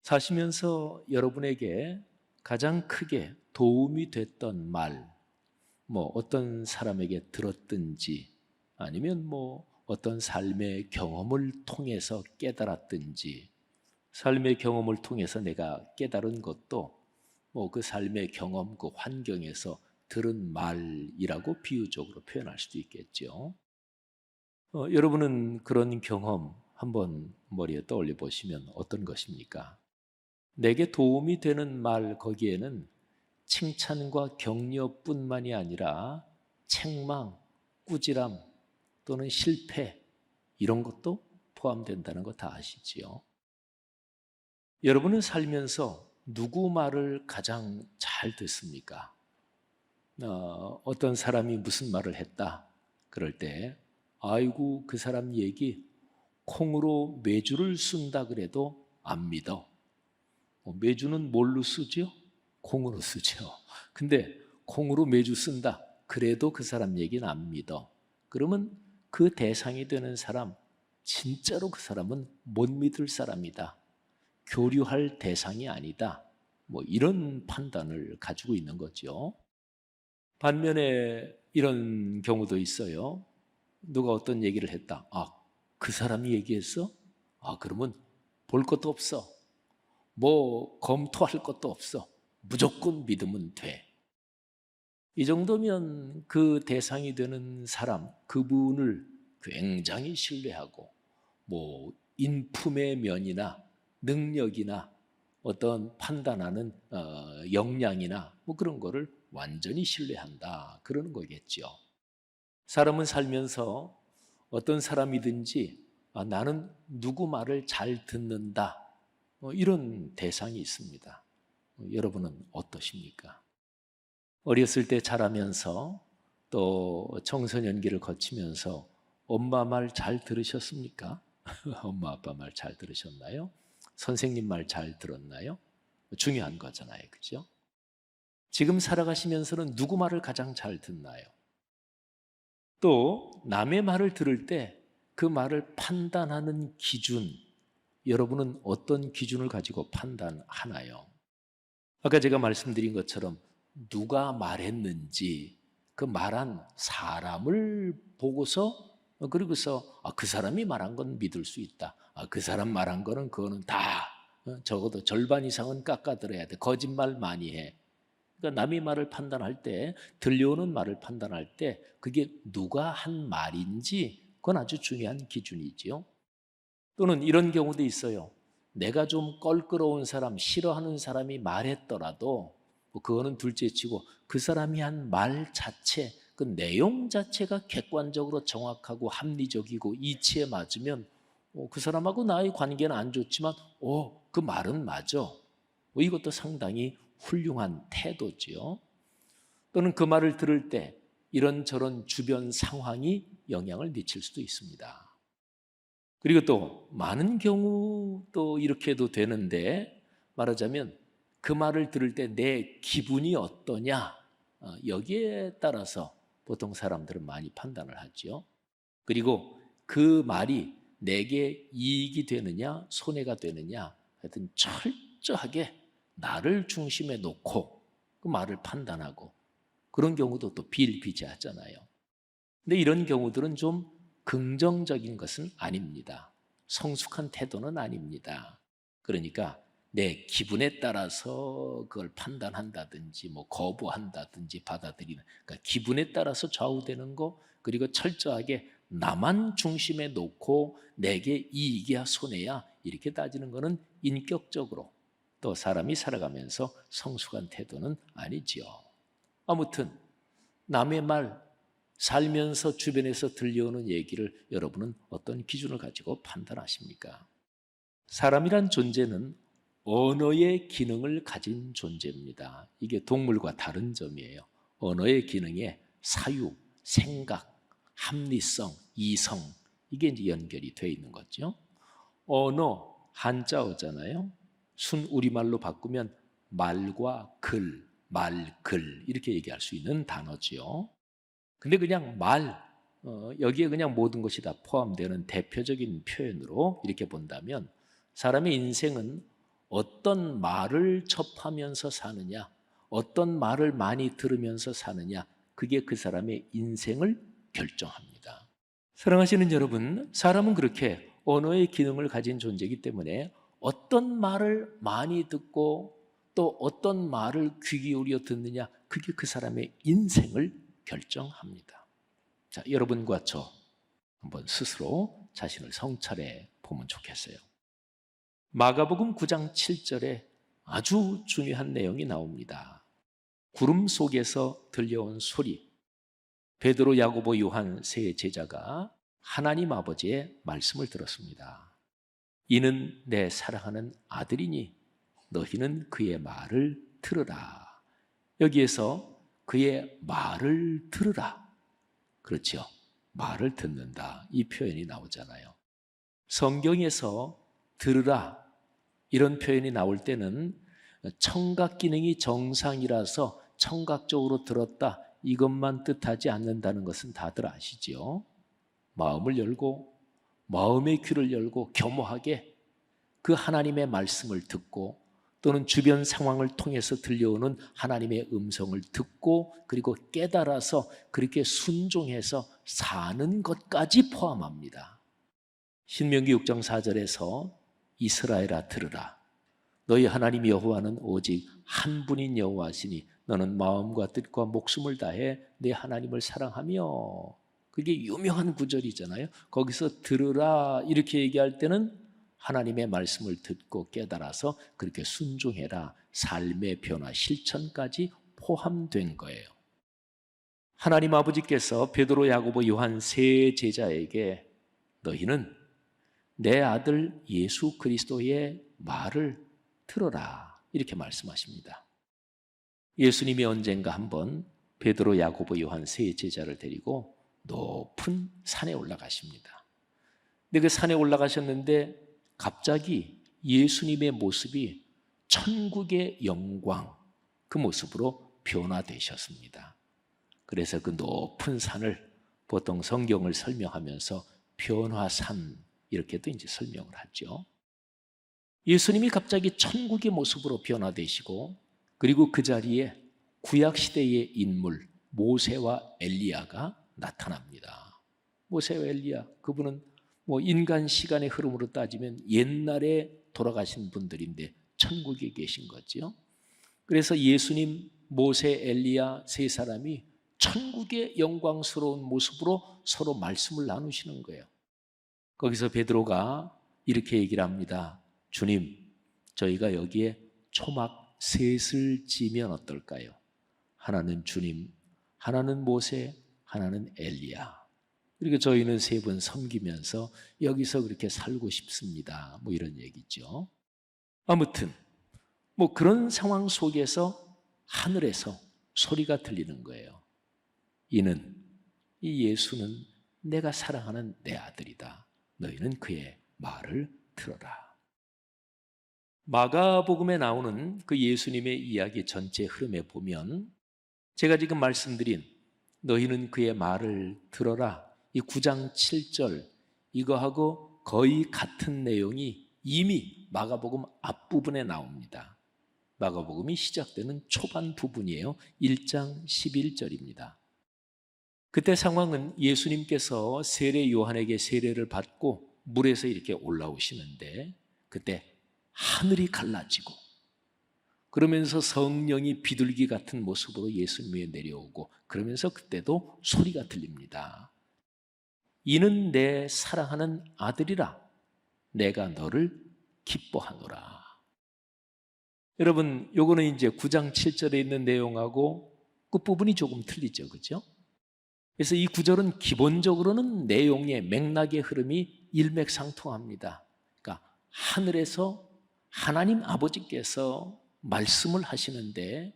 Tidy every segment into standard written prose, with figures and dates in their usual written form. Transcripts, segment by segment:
사시면서 여러분에게 가장 크게 도움이 됐던 말, 어떤 사람에게 들었든지 아니면 어떤 삶의 경험을 통해서 깨달았든지, 삶의 경험을 통해서 내가 깨달은 것도 그 삶의 경험, 그 환경에서 들은 말이라고 비유적으로 표현할 수도 있겠죠. 여러분은 그런 경험 한번 머리에 떠올려 보시면 어떤 것입니까? 내게 도움이 되는 말, 거기에는 칭찬과 격려뿐만이 아니라 책망, 꾸지람 또는 실패, 이런 것도 포함된다는 거 다 아시지요? 여러분은 살면서 누구 말을 가장 잘 듣습니까? 어떤 사람이 무슨 말을 했다 그럴 때, 아이고 그 사람 얘기 콩으로 메주를 쓴다 그래도 안 믿어. 메주는 뭘로 쓰죠? 콩으로 쓰죠. 근데 콩으로 메주 쓴다 그래도 그 사람 얘기는 안 믿어. 그러면 그 대상이 되는 사람, 진짜로 그 사람은 못 믿을 사람이다, 교류할 대상이 아니다, 이런 판단을 가지고 있는 거죠. 반면에 이런 경우도 있어요. 누가 어떤 얘기를 했다. 그 사람이 얘기했어? 그러면 볼 것도 없어. 검토할 것도 없어. 무조건 믿으면 돼. 이 정도면 그 대상이 되는 사람, 그분을 굉장히 신뢰하고, 인품의 면이나 능력이나 어떤 판단하는 역량이나 그런 거를 완전히 신뢰한다, 그러는 거겠죠. 사람은 살면서 어떤 사람이든지 나는 누구 말을 잘 듣는다, 이런 대상이 있습니다. 여러분은 어떠십니까? 어렸을 때 자라면서 또 청소년기를 거치면서 엄마 말 잘 들으셨습니까? 엄마 아빠 말 잘 들으셨나요? 선생님 말 잘 들었나요? 중요한 거잖아요, 그죠? 지금 살아가시면서는 누구 말을 가장 잘 듣나요? 또 남의 말을 들을 때 그 말을 판단하는 기준, 여러분은 어떤 기준을 가지고 판단하나요? 아까 제가 말씀드린 것처럼 누가 말했는지 그 말한 사람을 보고서, 그리고서 그 사람이 말한 건 믿을 수 있다. 그 사람 말한 거는 그거는 다 적어도 절반 이상은 깎아 들어야 돼. 거짓말 많이 해. 그러니까 남의 말을 판단할 때, 들려오는 말을 판단할 때 그게 누가 한 말인지 그건 아주 중요한 기준이지요. 또는 이런 경우도 있어요. 내가 좀 껄끄러운 사람, 싫어하는 사람이 말했더라도 그거는 둘째치고 그 사람이 한 말 자체, 그 내용 자체가 객관적으로 정확하고 합리적이고 이치에 맞으면 그 사람하고 나의 관계는 안 좋지만 그 말은 맞아. 이것도 상당히 훌륭한 태도지요. 또는 그 말을 들을 때 이런저런 주변 상황이 영향을 미칠 수도 있습니다. 그리고 또 많은 경우 또 이렇게 해도 되는데, 말하자면 그 말을 들을 때 내 기분이 어떠냐, 여기에 따라서 보통 사람들은 많이 판단을 하죠. 그리고 그 말이 내게 이익이 되느냐 손해가 되느냐, 하여튼 철저하게 나를 중심에 놓고 그 말을 판단하고, 그런 경우도 또 비일비재하잖아요. 근데 이런 경우들은 좀 긍정적인 것은 아닙니다. 성숙한 태도는 아닙니다. 그러니까 내 기분에 따라서 그걸 판단한다든지 거부한다든지 받아들이는, 그러니까 기분에 따라서 좌우되는 거, 그리고 철저하게 나만 중심에 놓고 내게 이익이야 손해야 이렇게 따지는 거는 인격적으로 또 사람이 살아가면서 성숙한 태도는 아니지요. 아무튼 남의 말, 살면서 주변에서 들려오는 얘기를 여러분은 어떤 기준을 가지고 판단하십니까? 사람이란 존재는 언어의 기능을 가진 존재입니다. 이게 동물과 다른 점이에요. 언어의 기능에 사유, 생각, 합리성, 이성, 이게 이제 연결이 되어 있는 거죠. 언어, 한자어잖아요. 순 우리말로 바꾸면 말과 글, 말글 이렇게 얘기할 수 있는 단어지요. 근데 그냥 여기에 그냥 모든 것이 다 포함되는 대표적인 표현으로 이렇게 본다면, 사람의 인생은 어떤 말을 접하면서 사느냐, 어떤 말을 많이 들으면서 사느냐, 그게 그 사람의 인생을 결정합니다. 사랑하시는 여러분, 사람은 그렇게 언어의 기능을 가진 존재이기 때문에 어떤 말을 많이 듣고 또 어떤 말을 귀 기울여 듣느냐, 그게 그 사람의 인생을 결정합니다. 자, 여러분과 저 한번 스스로 자신을 성찰해 보면 좋겠어요. 마가복음 9장 7절에 아주 중요한 내용이 나옵니다. 구름 속에서 들려온 소리. 베드로, 야고보, 요한 세 제자가 하나님 아버지의 말씀을 들었습니다. 이는 내 사랑하는 아들이니 너희는 그의 말을 들으라. 여기에서 그의 말을 들으라. 그렇죠. 말을 듣는다. 이 표현이 나오잖아요. 성경에서 들으라 이런 표현이 나올 때는 청각 기능이 정상이라서 청각적으로 들었다 이것만 뜻하지 않는다는 것은 다들 아시죠? 마음을 열고 마음의 귀를 열고 겸허하게 그 하나님의 말씀을 듣고 또는 주변 상황을 통해서 들려오는 하나님의 음성을 듣고 그리고 깨달아서 그렇게 순종해서 사는 것까지 포함합니다. 신명기 6장 4절에서 이스라엘아 들으라. 너희 하나님 여호와는 오직 한 분인 여호와시니 너는 마음과 뜻과 목숨을 다해 내 하나님을 사랑하며. 그게 유명한 구절이잖아요. 거기서 들으라 이렇게 얘기할 때는 하나님의 말씀을 듣고 깨달아서 그렇게 순종해라. 삶의 변화, 실천까지 포함된 거예요. 하나님 아버지께서 베드로, 야고보, 요한 세 제자에게 너희는 내 아들 예수 그리스도의 말을 들어라 이렇게 말씀하십니다. 예수님이 언젠가 한번 베드로, 야고보, 요한 세 제자를 데리고 높은 산에 올라가십니다. 근데 그 산에 올라가셨는데 갑자기 예수님의 모습이 천국의 영광 그 모습으로 변화되셨습니다. 그래서 그 높은 산을 보통 성경을 설명하면서 변화산 이렇게도 이제 설명을 하죠. 예수님이 갑자기 천국의 모습으로 변화되시고 그리고 그 자리에 구약시대의 인물 모세와 엘리야가 나타납니다. 모세와 엘리야 그분은 인간 시간의 흐름으로 따지면 옛날에 돌아가신 분들인데 천국에 계신 거죠. 그래서 예수님, 모세, 엘리야 세 사람이 천국의 영광스러운 모습으로 서로 말씀을 나누시는 거예요. 거기서 베드로가 이렇게 얘기를 합니다. 주님, 저희가 여기에 초막 셋을 지면 어떨까요? 하나는 주님, 하나는 모세, 하나는 엘리야. 그리고 저희는 세 분 섬기면서 여기서 그렇게 살고 싶습니다. 이런 얘기죠. 아무튼 그런 상황 속에서 하늘에서 소리가 들리는 거예요. 이 예수는 내가 사랑하는 내 아들이다. 너희는 그의 말을 들어라. 마가복음에 나오는 그 예수님의 이야기 전체 흐름에 보면 제가 지금 말씀드린 너희는 그의 말을 들어라 이 9장 7절 이거하고 거의 같은 내용이 이미 마가복음 앞부분에 나옵니다. 마가복음이 시작되는 초반 부분이에요. 1장 11절입니다. 그때 상황은 예수님께서 세례 요한에게 세례를 받고 물에서 이렇게 올라오시는데 그때 하늘이 갈라지고 그러면서 성령이 비둘기 같은 모습으로 예수님에 내려오고 그러면서 그때도 소리가 들립니다. 이는 내 사랑하는 아들이라 내가 너를 기뻐하노라. 여러분, 요거는 이제 9장 7절에 있는 내용하고 끝부분이 조금 틀리죠. 그죠? 그래서 이 구절은 기본적으로는 내용의 맥락의 흐름이 일맥상통합니다. 그러니까 하늘에서 하나님 아버지께서 말씀을 하시는데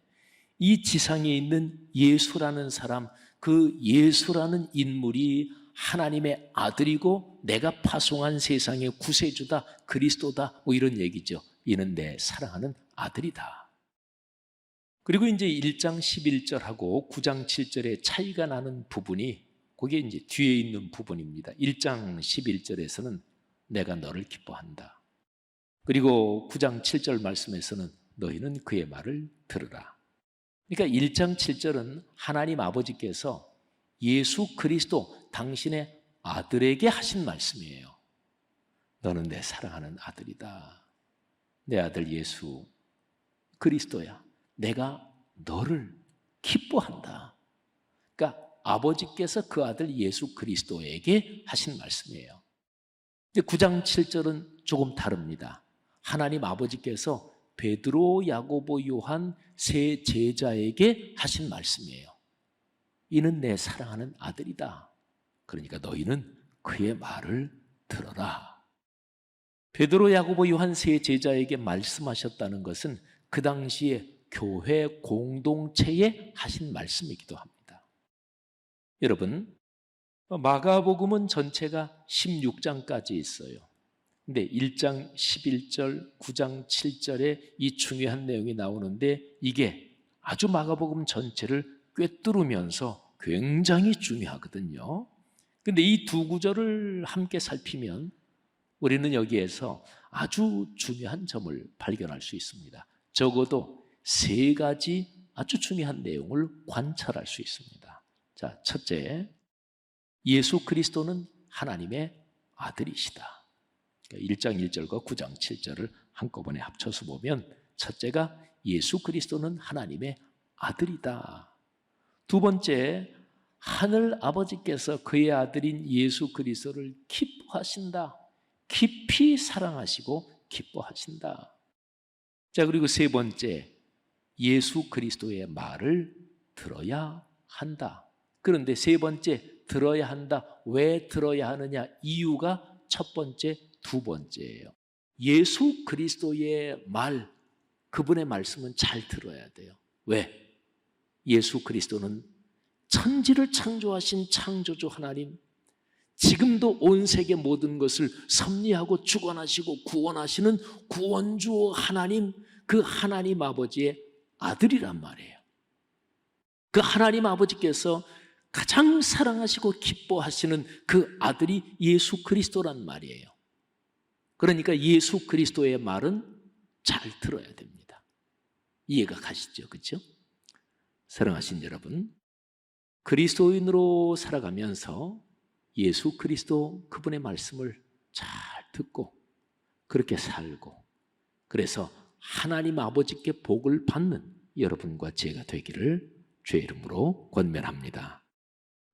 이 지상에 있는 예수라는 사람, 그 예수라는 인물이 하나님의 아들이고 내가 파송한 세상의 구세주다, 그리스도다 이런 얘기죠. 이는 내 사랑하는 아들이다. 그리고 이제 1장 11절하고 9장 7절의 차이가 나는 부분이 그게 이제 뒤에 있는 부분입니다. 1장 11절에서는 내가 너를 기뻐한다. 그리고 9장 7절 말씀에서는 너희는 그의 말을 들으라. 그러니까 1장 7절은 하나님 아버지께서 예수 그리스도 당신의 아들에게 하신 말씀이에요. 너는 내 사랑하는 아들이다. 내 아들 예수 그리스도야. 내가 너를 기뻐한다. 그러니까 아버지께서 그 아들 예수 그리스도에게 하신 말씀이에요. 근데 9장 7절은 조금 다릅니다. 하나님 아버지께서 베드로, 야고보, 요한 세 제자에게 하신 말씀이에요. 이는 내 사랑하는 아들이다. 그러니까 너희는 그의 말을 들어라. 베드로, 야고보, 요한 세 제자에게 말씀하셨다는 것은 그 당시에 교회 공동체에 하신 말씀이기도 합니다. 여러분, 마가복음은 전체가 16장까지 있어요. 근데 1장 11절, 9장 7절에 이 중요한 내용이 나오는데 이게 아주 마가복음 전체를 꿰뚫으면서 굉장히 중요하거든요. 근데 이 두 구절을 함께 살피면 우리는 여기에서 아주 중요한 점을 발견할 수 있습니다. 적어도 세 가지 아주 중요한 내용을 관찰할 수 있습니다. 자, 첫째, 예수 그리스도는 하나님의 아들이시다. 1장 1절과 9장 7절을 한꺼번에 합쳐서 보면 첫째가 예수 그리스도는 하나님의 아들이다. 두 번째, 하늘 아버지께서 그의 아들인 예수 그리스도를 기뻐하신다. 깊이 사랑하시고 기뻐하신다. 자, 그리고 세 번째, 예수 그리스도의 말을 들어야 한다. 그런데 세 번째, 들어야 한다. 왜 들어야 하느냐? 이유가 첫 번째, 두 번째예요. 예수 그리스도의 말, 그분의 말씀은 잘 들어야 돼요. 왜? 예수 그리스도는 천지를 창조하신 창조주 하나님, 지금도 온 세계 모든 것을 섭리하고 주관하시고 구원하시는 구원주 하나님, 그 하나님 아버지의 아들이란 말이에요. 그 하나님 아버지께서 가장 사랑하시고 기뻐하시는 그 아들이 예수 그리스도란 말이에요. 그러니까 예수 그리스도의 말은 잘 들어야 됩니다. 이해가 가시죠? 그렇죠? 사랑하신 여러분, 그리스도인으로 살아가면서 예수 그리스도 그분의 말씀을 잘 듣고 그렇게 살고, 그래서 하나님 아버지께 복을 받는 여러분과 제가 되기를 주의 이름으로 권면합니다.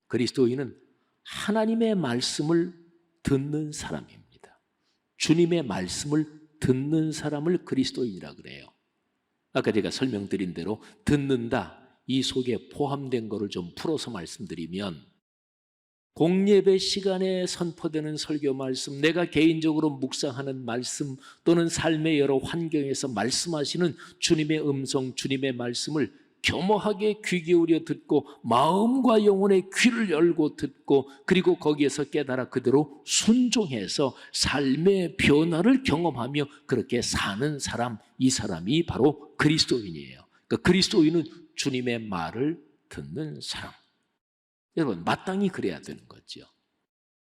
그리스도인은 하나님의 말씀을 듣는 사람입니다. 주님의 말씀을 듣는 사람을 그리스도인이라 그래요. 아까 제가 설명드린 대로 듣는다, 이 속에 포함된 거를 좀 풀어서 말씀드리면, 공예배 시간에 선포되는 설교 말씀, 내가 개인적으로 묵상하는 말씀, 또는 삶의 여러 환경에서 말씀하시는 주님의 음성, 주님의 말씀을 겸허하게 귀 기울여 듣고 마음과 영혼의 귀를 열고 듣고, 그리고 거기에서 깨달아 그대로 순종해서 삶의 변화를 경험하며 그렇게 사는 사람, 이 사람이 바로 그리스도인이에요. 그러니까 그리스도인은 주님의 말을 듣는 사람. 여러분, 마땅히 그래야 되는 거죠.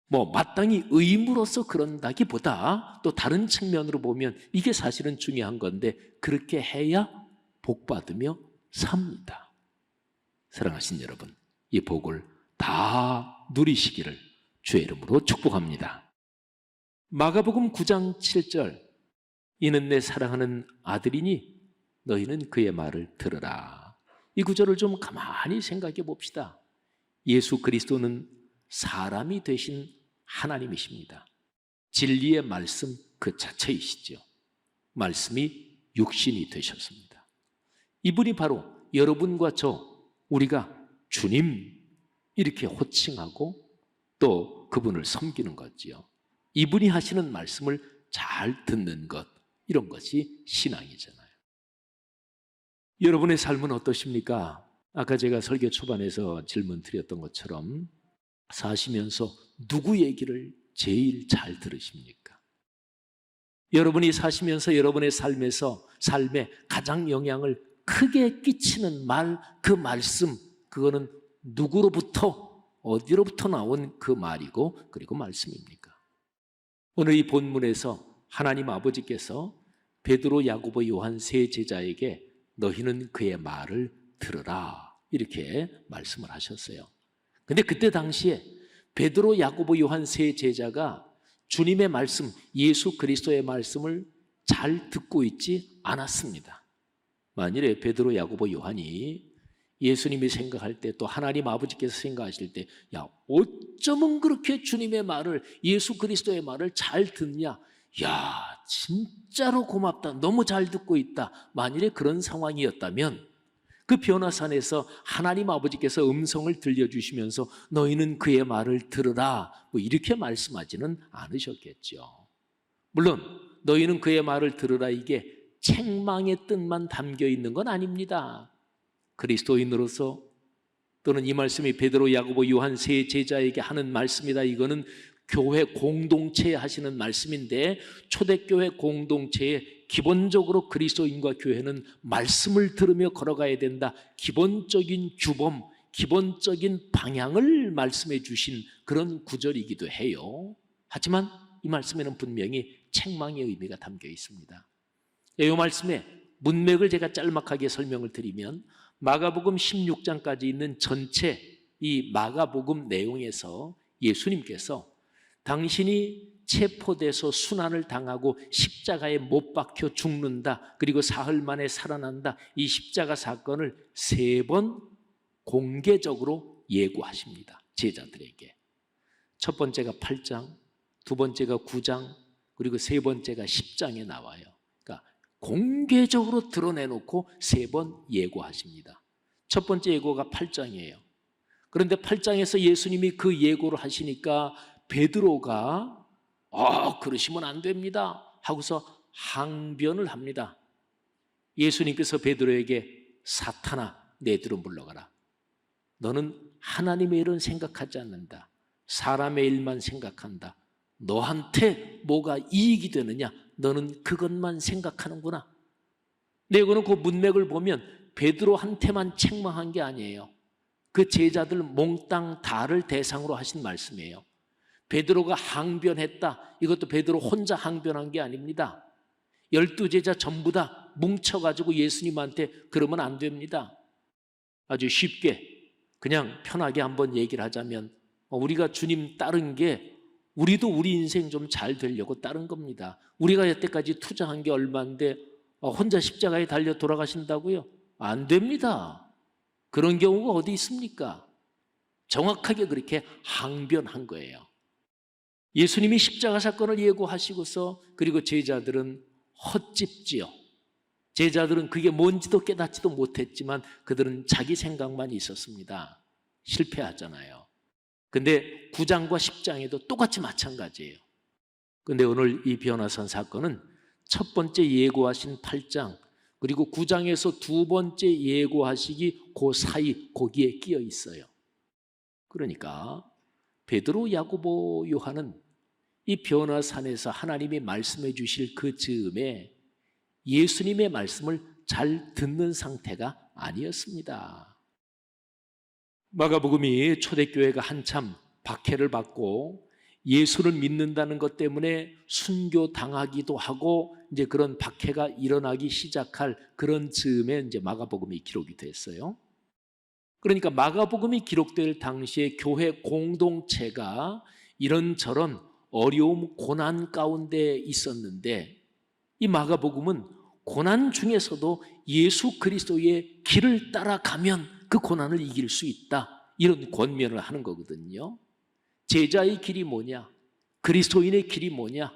마땅히 의무로서 그런다기보다 또 다른 측면으로 보면 이게 사실은 중요한 건데, 그렇게 해야 복 받으며 삽니다. 사랑하신 여러분, 이 복을 다 누리시기를 주의 이름으로 축복합니다. 마가복음 9장 7절, 이는 내 사랑하는 아들이니 너희는 그의 말을 들으라. 이 구절을 좀 가만히 생각해 봅시다. 예수 그리스도는 사람이 되신 하나님이십니다. 진리의 말씀 그 자체이시죠. 말씀이 육신이 되셨습니다. 이분이 바로 여러분과 우리가 주님 이렇게 호칭하고 또 그분을 섬기는 거지요. 이분이 하시는 말씀을 잘 듣는 것, 이런 것이 신앙이잖아요. 여러분의 삶은 어떠십니까? 아까 제가 설교 초반에서 질문 드렸던 것처럼 사시면서 누구 얘기를 제일 잘 들으십니까? 여러분이 사시면서 여러분의 삶에 가장 영향을 크게 끼치는 말, 그 말씀, 그거는 누구로부터, 어디로부터 나온 그 말이고 그리고 말씀입니까? 오늘 이 본문에서 하나님 아버지께서 베드로, 야고보, 요한 세 제자에게 너희는 그의 말을 들으라 이렇게 말씀을 하셨어요. 근데 그때 당시에 베드로, 야고보, 요한 세 제자가 주님의 말씀, 예수 그리스도의 말씀을 잘 듣고 있지 않았습니다. 만일에 베드로, 야고보, 요한이 예수님이 생각할 때 또 하나님 아버지께서 생각하실 때 야, 어쩌면 그렇게 주님의 말을, 예수 그리스도의 말을 잘 듣냐? 야, 진짜로 고맙다. 너무 잘 듣고 있다. 만일에 그런 상황이었다면 그 변화산에서 하나님 아버지께서 음성을 들려주시면서 너희는 그의 말을 들으라 뭐 이렇게 말씀하지는 않으셨겠죠. 물론 너희는 그의 말을 들으라 이게 책망의 뜻만 담겨 있는 건 아닙니다. 그리스도인으로서 또는 이 말씀이 베드로, 야고보, 요한 세 제자에게 하는 말씀이다. 이거는 교회 공동체에 하시는 말씀인데 초대교회 공동체에 기본적으로 그리스도인과 교회는 말씀을 들으며 걸어가야 된다. 기본적인 규범, 기본적인 방향을 말씀해 주신 그런 구절이기도 해요. 하지만 이 말씀에는 분명히 책망의 의미가 담겨 있습니다. 이 말씀의 문맥을 제가 짤막하게 설명을 드리면 마가복음 16장까지 있는 전체 이 마가복음 내용에서 예수님께서 당신이 체포돼서 순환을 당하고 십자가에 못 박혀 죽는다, 그리고 사흘 만에 살아난다, 이 십자가 사건을 3번 공개적으로 예고하십니다. 제자들에게. 첫 번째가 8장, 두 번째가 9장, 그리고 세 번째가 10장에 나와요. 그러니까 공개적으로 드러내놓고 3번 예고하십니다. 첫 번째 예고가 8장이에요. 그런데 8장에서 예수님이 그 예고를 하시니까 베드로가 그러시면 안 됩니다 하고서 항변을 합니다. 예수님께서 베드로에게 사탄아 내 뒤로 물러가라. 너는 하나님의 일은 생각하지 않는다. 사람의 일만 생각한다. 너한테 뭐가 이익이 되느냐? 너는 그것만 생각하는구나. 근데 이거는 그 문맥을 보면 베드로한테만 책망한 게 아니에요. 그 제자들 몽땅 다를 대상으로 하신 말씀이에요. 베드로가 항변했다. 이것도 베드로 혼자 항변한 게 아닙니다. 12제자 전부 다 뭉쳐가지고 예수님한테 그러면 안 됩니다. 아주 쉽게 그냥 편하게 한번 얘기를 하자면 우리가 주님 따른 게 우리도 우리 인생 좀 잘 되려고 따른 겁니다. 우리가 여태까지 투자한 게 얼마인데 혼자 십자가에 달려 돌아가신다고요? 안 됩니다. 그런 경우가 어디 있습니까? 정확하게 그렇게 항변한 거예요. 예수님이 십자가 사건을 예고하시고서 그리고 제자들은 헛짚지요. 제자들은 그게 뭔지도 깨닫지도 못했지만 그들은 자기 생각만 있었습니다. 실패하잖아요. 근데 9장과 10장에도 똑같이 마찬가지예요. 근데 오늘 이 변화산 사건은 첫 번째 예고하신 8장 그리고 9장에서 두 번째 예고하시기 그 사이 거기에 끼어 있어요. 그러니까 베드로, 야고보, 요한은 이 변화산에서 하나님이 말씀해 주실 그 즈음에 예수님의 말씀을 잘 듣는 상태가 아니었습니다. 마가복음이 초대교회가 한참 박해를 받고 예수를 믿는다는 것 때문에 순교당하기도 하고 이제 그런 박해가 일어나기 시작할 그런 즈음에 이제 마가복음이 기록이 됐어요. 그러니까 마가복음이 기록될 당시에 교회 공동체가 이런저런 어려움, 고난 가운데 있었는데 이 마가복음은 고난 중에서도 예수 그리스도의 길을 따라가면 그 고난을 이길 수 있다. 이런 권면을 하는 거거든요. 제자의 길이 뭐냐? 그리스도인의 길이 뭐냐?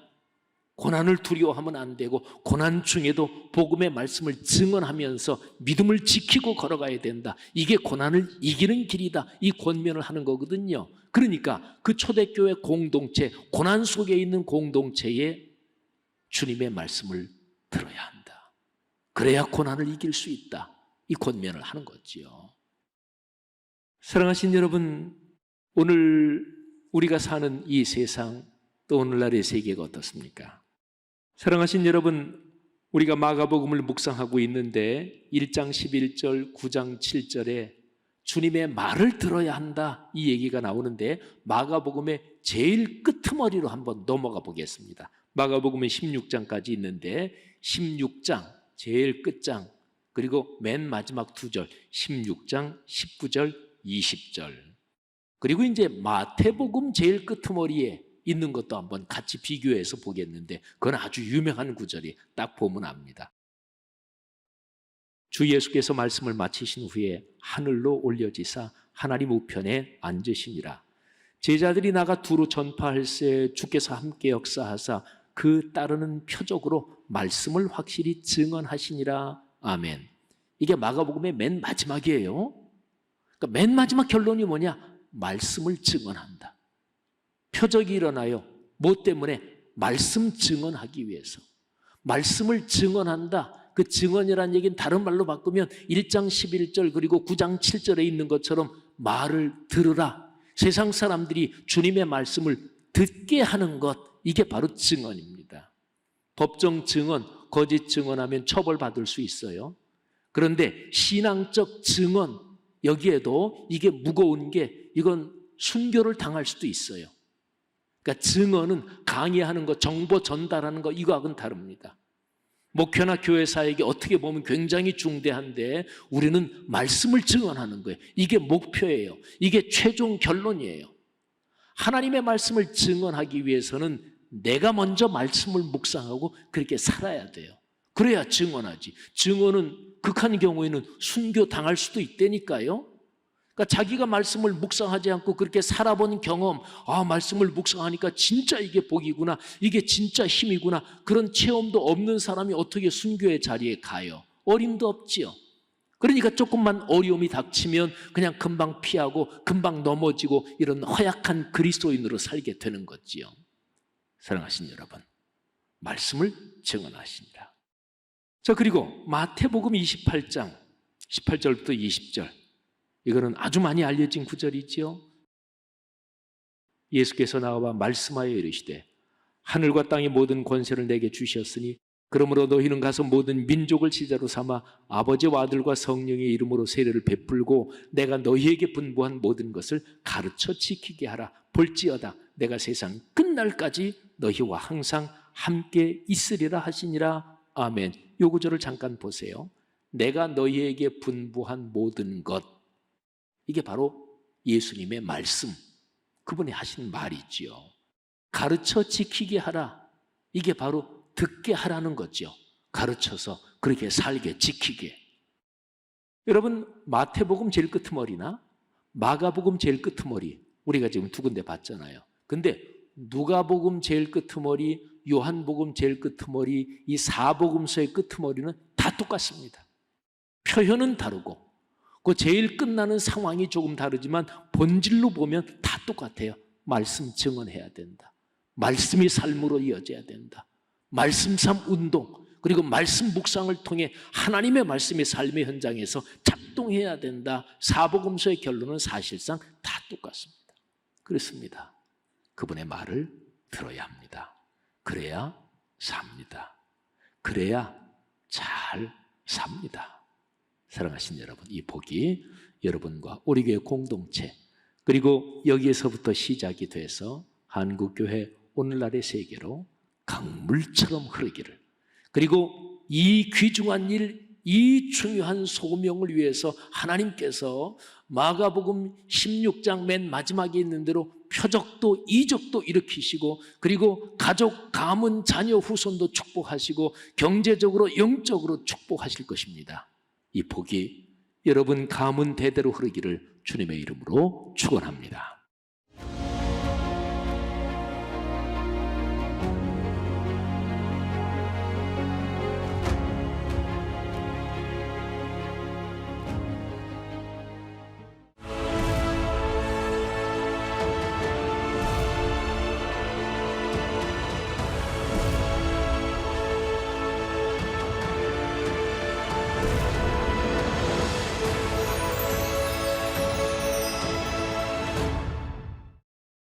고난을 두려워하면 안 되고 고난 중에도 복음의 말씀을 증언하면서 믿음을 지키고 걸어가야 된다. 이게 고난을 이기는 길이다. 이 권면을 하는 거거든요. 그러니까 그 초대교회 공동체, 고난 속에 있는 공동체에 주님의 말씀을 들어야 한다. 그래야 고난을 이길 수 있다. 이 권면을 하는 거지요. 사랑하신 여러분, 오늘 우리가 사는 이 세상 또 오늘날의 세계가 어떻습니까? 사랑하신 여러분, 우리가 마가복음을 묵상하고 있는데 1장 11절, 9장 7절에 주님의 말을 들어야 한다 이 얘기가 나오는데 마가복음의 제일 끄트머리로 한번 넘어가 보겠습니다. 마가복음은 16장까지 있는데 16장 제일 끝장 그리고 맨 마지막 두 절 16장 19절 20절 그리고 이제 마태복음 제일 끄트머리에 있는 것도 한번 같이 비교해서 보겠는데 그건 아주 유명한 구절이 딱 보면 압니다. 주 예수께서 말씀을 마치신 후에 하늘로 올려지사 하나님 우편에 앉으시니라. 제자들이 나가 두루 전파할새 주께서 함께 역사하사 그 따르는 표적으로 말씀을 확실히 증언하시니라. 아멘. 이게 마가복음의 맨 마지막이에요. 그러니까 맨 마지막 결론이 뭐냐? 말씀을 증언한다. 표적이 일어나요. 뭐 때문에? 말씀 증언하기 위해서. 말씀을 증언한다. 그 증언이라는 얘기는 다른 말로 바꾸면 1장 11절 그리고 9장 7절에 있는 것처럼 말을 들으라. 세상 사람들이 주님의 말씀을 듣게 하는 것, 이게 바로 증언입니다. 법정 증언, 거짓 증언하면 처벌받을 수 있어요. 그런데 신앙적 증언, 여기에도 이게 무거운 게 이건 순교를 당할 수도 있어요. 그러니까 증언은 강의하는 것, 정보 전달하는 것, 이거하고는 다릅니다. 목회나 교회사에게 어떻게 보면 굉장히 중대한데 우리는 말씀을 증언하는 거예요. 이게 목표예요. 이게 최종 결론이에요. 하나님의 말씀을 증언하기 위해서는 내가 먼저 말씀을 묵상하고 그렇게 살아야 돼요. 그래야 증언하지. 증언은 극한 경우에는 순교 당할 수도 있다니까요. 그러니까 자기가 말씀을 묵상하지 않고 그렇게 살아본 경험, 말씀을 묵상하니까 진짜 이게 복이구나, 이게 진짜 힘이구나, 그런 체험도 없는 사람이 어떻게 순교의 자리에 가요? 어림도 없지요. 그러니까 조금만 어려움이 닥치면 그냥 금방 피하고 금방 넘어지고 이런 허약한 그리스도인으로 살게 되는 거지요. 사랑하신 여러분, 말씀을 증언하시니라. 자, 그리고 마태복음 28장 18절부터 20절, 이거는 아주 많이 알려진 구절이지요. 예수께서 나와 말씀하여 이르시되 하늘과 땅의 모든 권세를 내게 주셨으니 그러므로 너희는 가서 모든 민족을 제자로 삼아 아버지와 아들과 성령의 이름으로 세례를 베풀고 내가 너희에게 분부한 모든 것을 가르쳐 지키게 하라. 볼지어다 내가 세상 끝날까지 너희와 항상 함께 있으리라 하시니라. 아멘. 이 구절을 잠깐 보세요. 내가 너희에게 분부한 모든 것, 이게 바로 예수님의 말씀, 그분이 하신 말이지요. 가르쳐 지키게 하라, 이게 바로 듣게 하라는 거죠. 가르쳐서 그렇게 살게, 지키게. 여러분, 마태복음 제일 끄트머리나 마가복음 제일 끄트머리, 우리가 지금 두 군데 봤잖아요. 근데 누가복음 제일 끄트머리, 요한복음 제일 끄트머리, 이 사복음서의 끄트머리는 다 똑같습니다. 표현은 다르고 그 제일 끝나는 상황이 조금 다르지만 본질로 보면 다 똑같아요. 말씀 증언해야 된다. 말씀이 삶으로 이어져야 된다. 말씀 삶 운동, 그리고 말씀 묵상을 통해 하나님의 말씀이 삶의 현장에서 작동해야 된다. 사복음서의 결론은 사실상 다 똑같습니다. 그렇습니다. 그분의 말을 들어야 합니다. 그래야 삽니다. 그래야 잘 삽니다. 사랑하신 여러분, 이 복이 여러분과 우리 교회 공동체, 그리고 여기에서부터 시작이 돼서 한국교회 오늘날의 세계로 강물처럼 흐르기를, 그리고 이 귀중한 일, 이 중요한 소명을 위해서 하나님께서 마가복음 16장 맨 마지막에 있는 대로 표적도 이적도 일으키시고, 그리고 가족, 가문, 자녀, 후손도 축복하시고 경제적으로 영적으로 축복하실 것입니다. 이 복이 여러분 가문 대대로 흐르기를 주님의 이름으로 축원합니다.